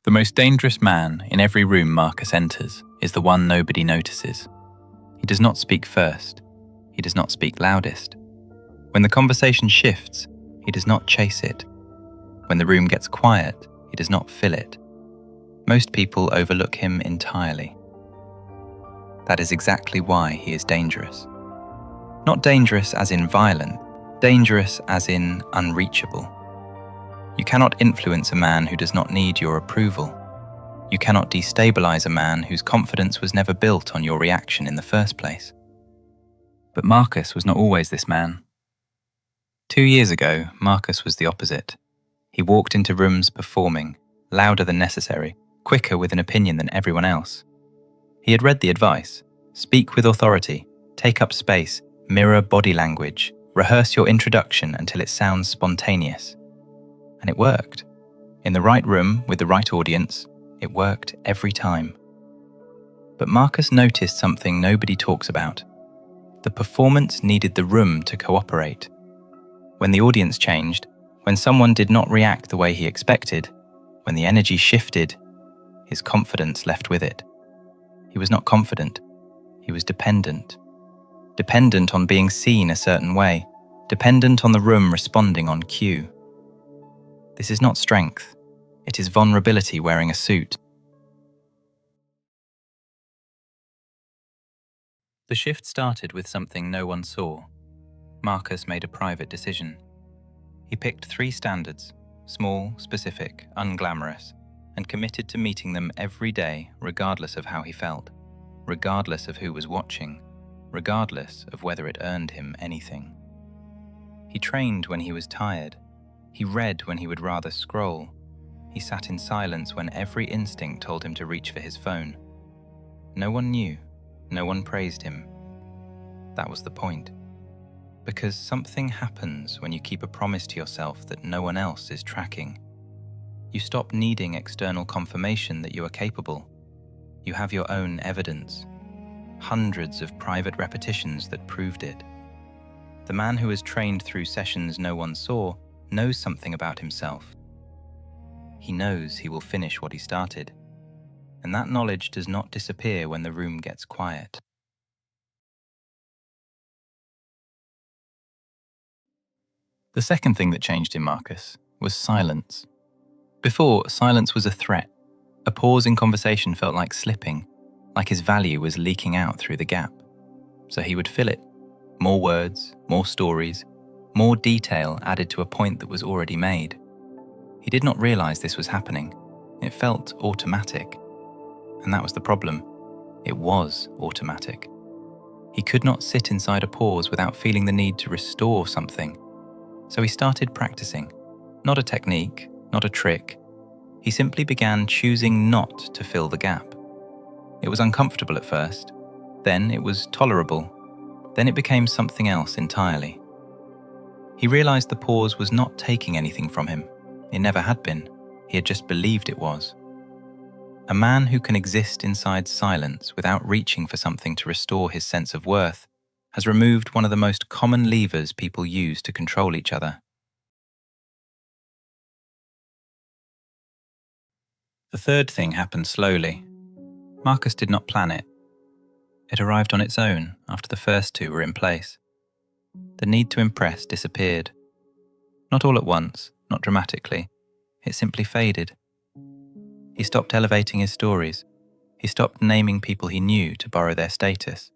The most dangerous man in every room Marcus enters is the one nobody notices. He does not speak first. He does not speak loudest. When the conversation shifts, he does not chase it. When the room gets quiet, he does not fill it. Most people overlook him entirely. That is exactly why he is dangerous. Not dangerous as in violent, dangerous as in unreachable. You cannot influence a man who does not need your approval. You cannot destabilize a man whose confidence was never built on your reaction in the first place. But Marcus was not always this man. 2 years ago, Marcus was the opposite. He walked into rooms performing, louder than necessary, quicker with an opinion than everyone else. He had read the advice: speak with authority, take up space, mirror body language, rehearse your introduction until it sounds spontaneous. And it worked. In the right room with the right audience, it worked every time. But Marcus noticed something nobody talks about. The performance needed the room to cooperate. When the audience changed, when someone did not react the way he expected, when the energy shifted, his confidence left with it. He was not confident. He was dependent. Dependent on being seen a certain way. Dependent on the room responding on cue. This is not strength. It is vulnerability wearing a suit. The shift started with something no one saw. Marcus made a private decision. He picked 3 standards, small, specific, unglamorous, and committed to meeting them every day regardless of how he felt, regardless of who was watching, regardless of whether it earned him anything. He trained when he was tired. He read when he would rather scroll. He sat in silence when every instinct told him to reach for his phone. No one knew. No one praised him. That was the point. Because something happens when you keep a promise to yourself that no one else is tracking. You stop needing external confirmation that you are capable. You have your own evidence. Hundreds of private repetitions that proved it. The man who is trained through sessions no one saw knows something about himself. He knows he will finish what he started, and that knowledge does not disappear when the room gets quiet. The second thing that changed in Marcus was silence. Before, silence was a threat. A pause in conversation felt like slipping, like his value was leaking out through the gap. So he would fill it. More words, more stories, more detail added to a point that was already made. He did not realize this was happening. It felt automatic. And that was the problem. It was automatic. He could not sit inside a pause without feeling the need to restore something. So he started practicing. Not a technique, not a trick. He simply began choosing not to fill the gap. It was uncomfortable at first. Then it was tolerable. Then it became something else entirely. He realized the pause was not taking anything from him. It never had been. He had just believed it was. A man who can exist inside silence without reaching for something to restore his sense of worth has removed one of the most common levers people use to control each other. The third thing happened slowly. Marcus did not plan it. It arrived on its own after the first 2 were in place. The need to impress disappeared. Not all at once, not dramatically. It simply faded. He stopped elevating his stories. He stopped naming people he knew to borrow their status.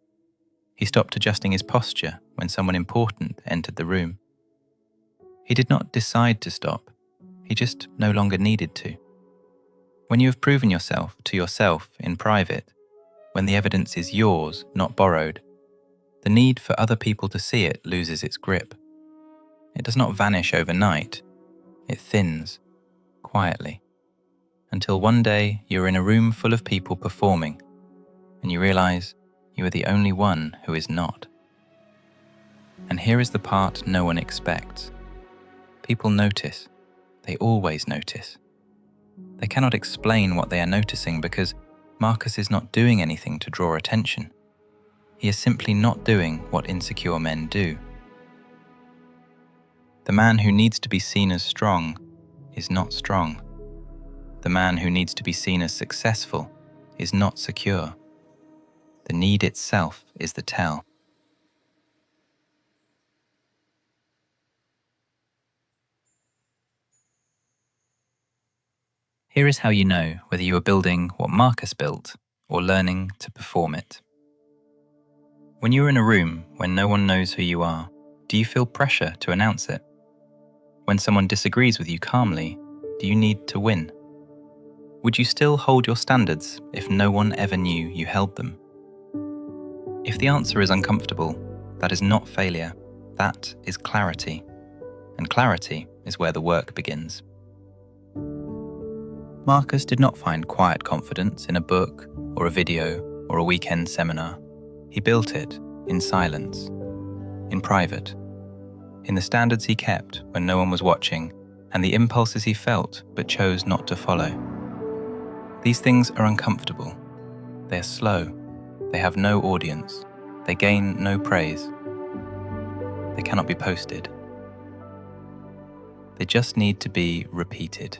He stopped adjusting his posture when someone important entered the room. He did not decide to stop. He just no longer needed to. When you have proven yourself to yourself in private, when the evidence is yours, not borrowed, the need for other people to see it loses its grip. It does not vanish overnight. It thins, quietly, until one day you're in a room full of people performing, and you realize you are the only one who is not. And here is the part no one expects. People notice. They always notice. They cannot explain what they are noticing because Marcus is not doing anything to draw attention. He is simply not doing what insecure men do. The man who needs to be seen as strong is not strong. The man who needs to be seen as successful is not secure. The need itself is the tell. Here is how you know whether you are building what Marcus built or learning to perform it. When you are in a room when no one knows who you are, do you feel pressure to announce it? When someone disagrees with you calmly, do you need to win? Would you still hold your standards if no one ever knew you held them? If the answer is uncomfortable, that is not failure, that is clarity. And clarity is where the work begins. Marcus did not find quiet confidence in a book or a video or a weekend seminar. He built it in silence, in private, in the standards he kept when no one was watching and the impulses he felt but chose not to follow. These things are uncomfortable. They are slow. They have no audience. They gain no praise. They cannot be posted. They just need to be repeated.